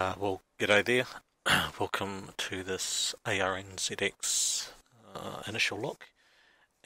Well, g'day there. Welcome to this ARNZX initial look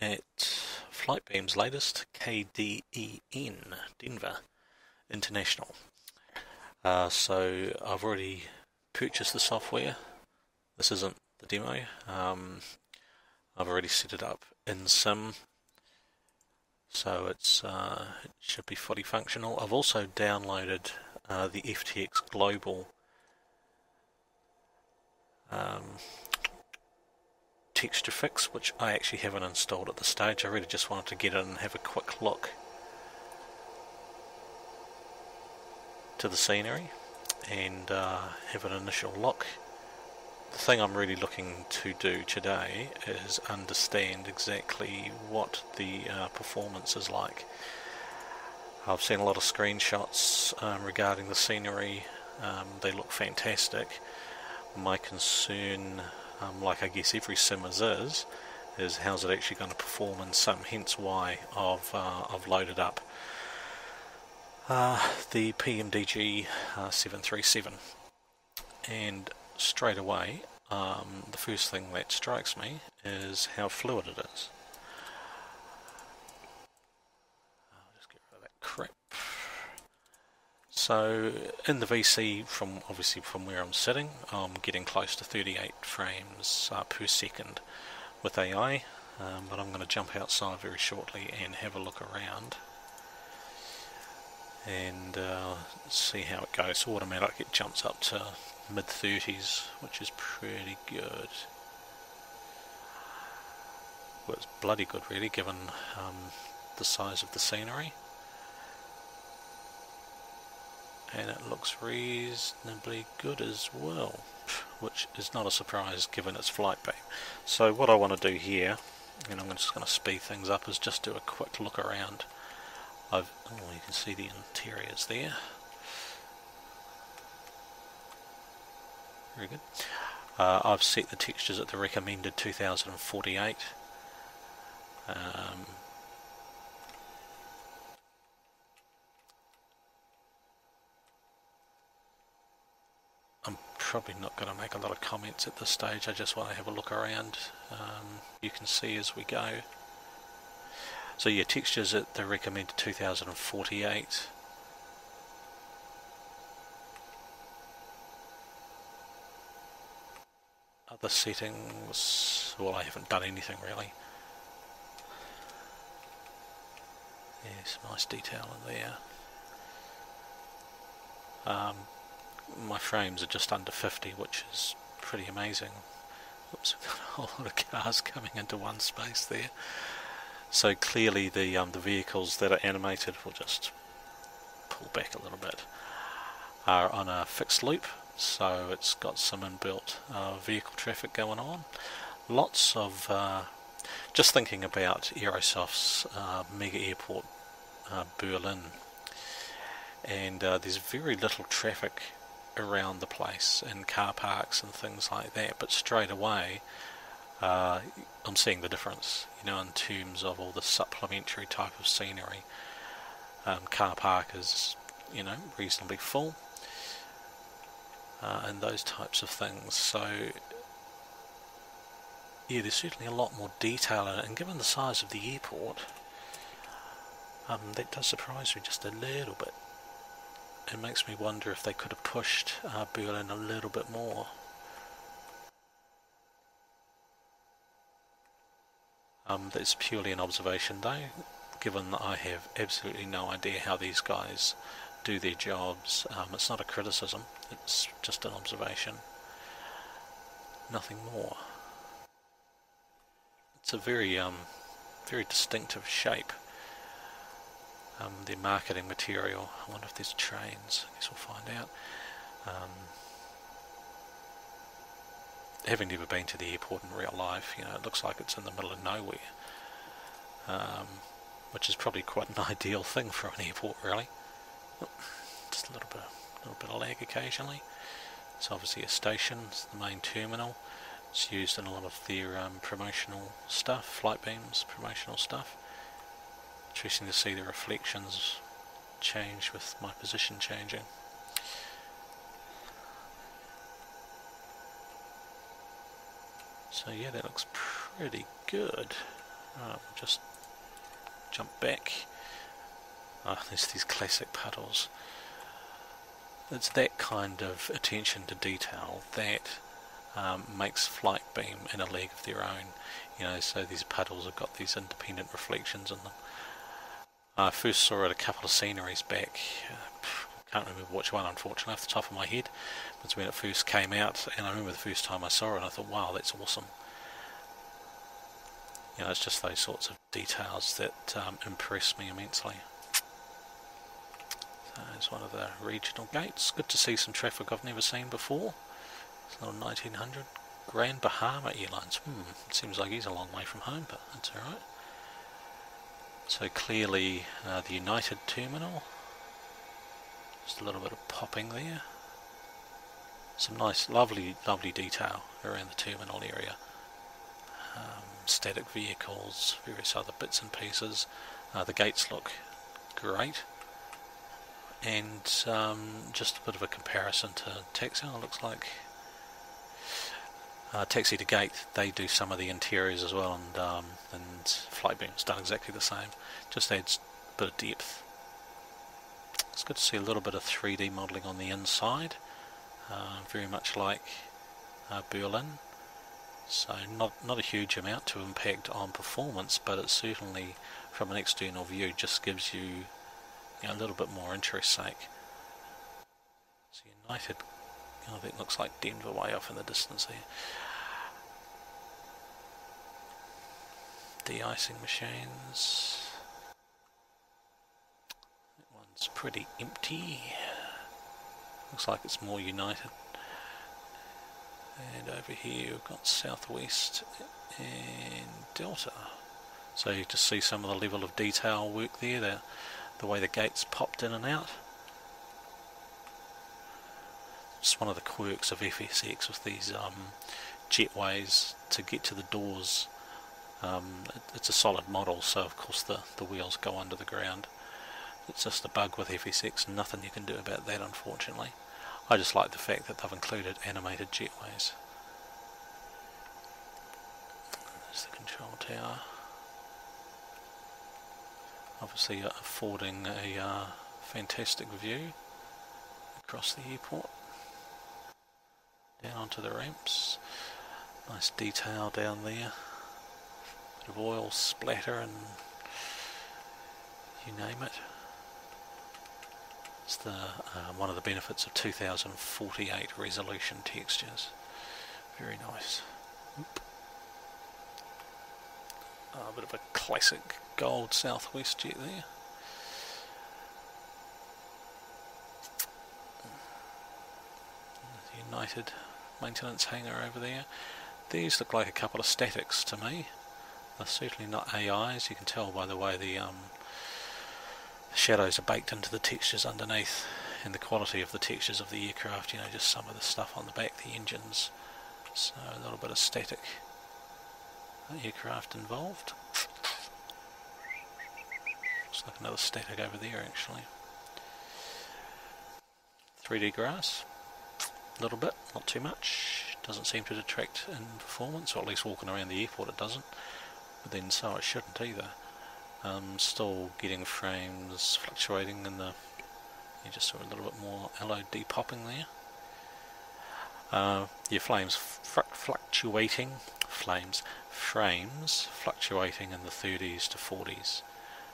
at Flightbeams' latest KDEN, Denver International. So I've already purchased the software. This isn't the demo. I've already set it up in Sim, so it should be fully functional. I've also downloaded the FTX Global texture fix, which I actually haven't installed at this stage. I really just wanted to get in and have a quick look to the scenery and have an initial look. The thing I'm really looking to do today is understand exactly what the performance is like. I've seen a lot of screenshots regarding the scenery. They look fantastic. My concern, like I guess every simmers is how's it actually going to perform in Sim, hence why I've loaded up the PMDG 737, and straight away the first thing that strikes me is how fluid it is. I'll just get rid of that crap. So in the VC, obviously from where I'm sitting, I'm getting close to 38 frames per second with AI, but I'm going to jump outside very shortly and have a look around and see how it goes. So automatic, it jumps up to mid-30s, which is pretty good. Well, it's bloody good really, given the size of the scenery. And it looks reasonably good as well, which is not a surprise given its Flightbeam. So what I want to do here, and I'm just going to speed things up, is just do a quick look around. You can see the interiors there. Very good. I've set the textures at the recommended 2048. I'm probably not going to make a lot of comments at this stage. I just want to have a look around. You can see as we go. So yeah, textures at the recommended 2048. Other settings, well, I haven't done anything really. Yeah, some nice detail in there. My frames are just under 50, which is pretty amazing. Oops, we've got a whole lot of cars coming into one space there. So clearly the vehicles that are animated, we'll just pull back a little bit, are on a fixed loop, so it's got some inbuilt vehicle traffic going on. Lots of, just thinking about Aerosoft's mega airport, Berlin, and there's very little traffic around the place in car parks and things like that, but straight away I'm seeing the difference, in terms of all the supplementary type of scenery. Car park is, reasonably full, and those types of things. So yeah, there's certainly a lot more detail in it, and given the size of the airport, that does surprise me just a little bit. It makes me wonder if they could have pushed Berlin a little bit more. That's purely an observation though, given that I have absolutely no idea how these guys do their jobs. It's not a criticism, it's just an observation. Nothing more. It's a very, very distinctive shape. Their marketing material, I wonder if there's trains, I guess we'll find out. Having never been to the airport in real life, it looks like it's in the middle of nowhere, which is probably quite an ideal thing for an airport, really. Just a little bit of lag occasionally. It's obviously a station, it's the main terminal. It's used in a lot of their promotional stuff, Flightbeams promotional stuff. Interesting to see the reflections change with my position changing. So yeah, that looks pretty good. Just jump back. There's these classic puddles. It's that kind of attention to detail that makes Flightbeam in a league of their own. You know, so these puddles have got these independent reflections in them. I first saw it a couple of sceneries back. Can't remember which one, unfortunately, off the top of my head. It's when it first came out, and I remember the first time I saw it, and I thought, wow, that's awesome. You know, it's just those sorts of details that impress me immensely. So there's one of the regional gates. Good to see some traffic I've never seen before. It's little 1900 Grand Bahama Airlines. It seems like he's a long way from home, but that's alright. So clearly the United terminal. Just a little bit of popping there. Some nice, lovely detail around the terminal area. Static vehicles, various other bits and pieces. The gates look great. And just a bit of a comparison to Taxi. It looks like Taxi to Gate, they do some of the interiors as well, and Flightbeam's done exactly the same. Just adds a bit of depth. It's good to see a little bit of 3D modelling on the inside, very much like Berlin. So not a huge amount to impact on performance, but it certainly, from an external view, just gives you, a little bit more interest sake. So United, that looks like Denver way off in the distance there. De-icing machines. That one's pretty empty. Looks like it's more United. And over here we've got Southwest and Delta. So you just see some of the level of detail work there, the way the gates popped in and out. It's one of the quirks of FSX with these jetways to get to the doors. It's a solid model, so of course the wheels go under the ground. It's just a bug with FSX, nothing you can do about that, unfortunately. I just like the fact that they've included animated jetways. There's the control tower. Obviously affording a fantastic view across the airport. Down onto the ramps. Nice detail down there. Bit of oil splatter and you name it. It's the one of the benefits of 2048 resolution textures. Very nice. A bit of a classic gold Southwest jet there. The United maintenance hangar over there. These look like a couple of statics to me. They're certainly not AIs. You can tell by the way the shadows are baked into the textures underneath, and the quality of the textures of the aircraft, just some of the stuff on the back, the engines. So a little bit of static aircraft involved. Looks like another static over there actually. 3D grass, a little bit, not too much. Doesn't seem to detract in performance, or at least walking around the airport it doesn't. But then so it shouldn't either. Still getting frames fluctuating in the, you just saw a little bit more LOD popping there. Your frames fluctuating in the 30s to 40s.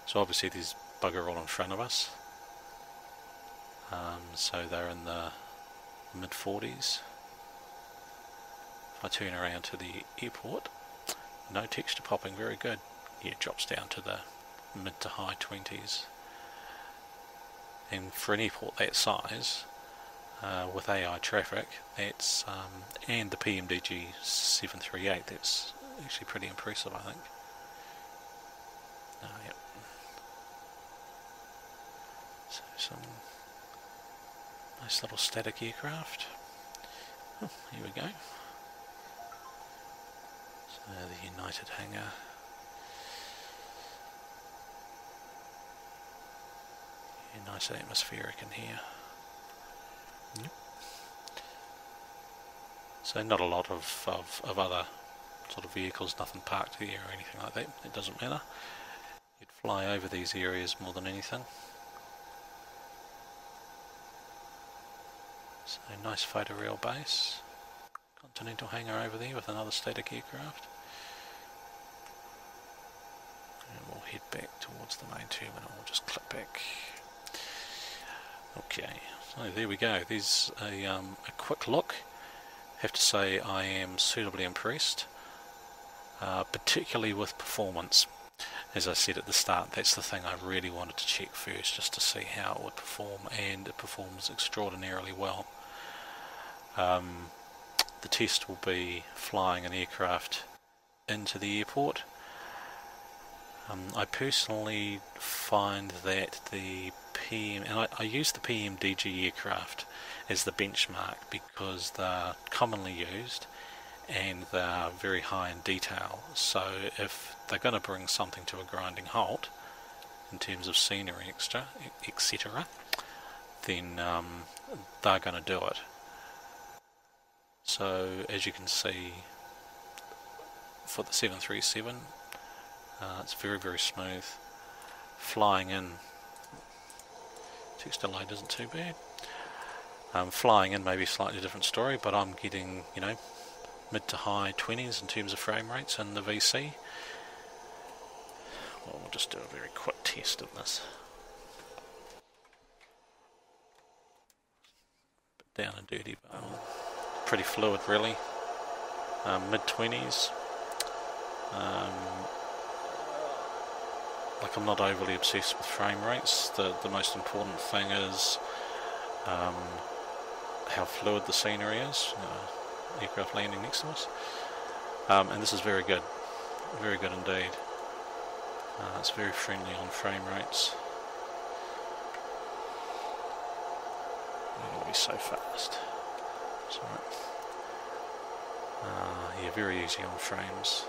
So obviously there's bugger all in front of us. So they're in the mid 40s. If I turn around to the airport, no texture popping, very good. It drops down to the mid to high 20s. And for an airport that size, with AI traffic, that's and the PMDG 738, that's actually pretty impressive, I think. Yep. So some nice little static aircraft. Oh, here we go. So the United hangar. Yeah, nice atmospheric in here. Yep. So not a lot of other sort of vehicles, nothing parked here or anything like that. It doesn't matter. You'd fly over these areas more than anything. So nice photo rail base. Continental hangar over there with another static aircraft. And we'll head back towards the main terminal. We'll just click back. Okay, so there we go. There's a quick look. Have to say I am suitably impressed, particularly with performance. As I said at the start, that's the thing I really wanted to check first, just to see how it would perform, and it performs extraordinarily well. The test will be flying an aircraft into the airport. I personally find that the I use the PMDG aircraft as the benchmark because they're commonly used and they're very high in detail. So if they're going to bring something to a grinding halt in terms of scenery, etc., then they're going to do it. So as you can see, for the 737, it's very, very smooth. Flying in, text delay isn't too bad. Flying in may be a slightly different story, but I'm getting, you know, mid to high 20s in terms of frame rates in the VC. Well, we'll just do a very quick test of this. Bit down and dirty, but pretty fluid really. Mid 20s. Like, I'm not overly obsessed with frame rates. The most important thing is how fluid the scenery is. Aircraft landing next to us, and this is very good indeed. It's very friendly on frame rates. It'll be so fast. It's alright. Yeah, very easy on frames.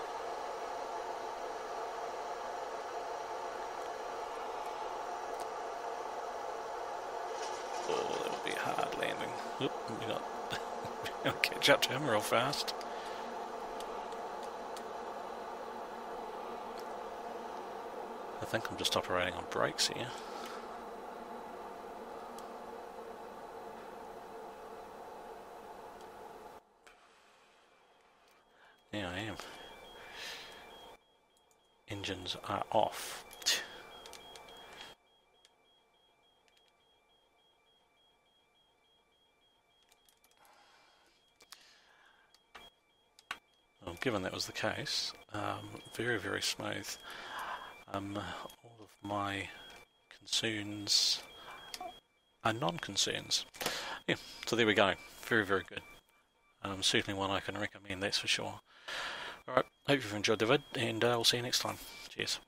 Oh, that'll be a hard landing. Oop, I'll catch up to him real fast. I think I'm just operating on brakes here. Yeah, I am. Engines are off. Well, given that was the case, very, very smooth. All of my concerns are non-concerns. Yeah, so there we go. Very, very good. Certainly one I can recommend, that's for sure. Alright, hope you've enjoyed the vid, and we'll see you next time. Cheers.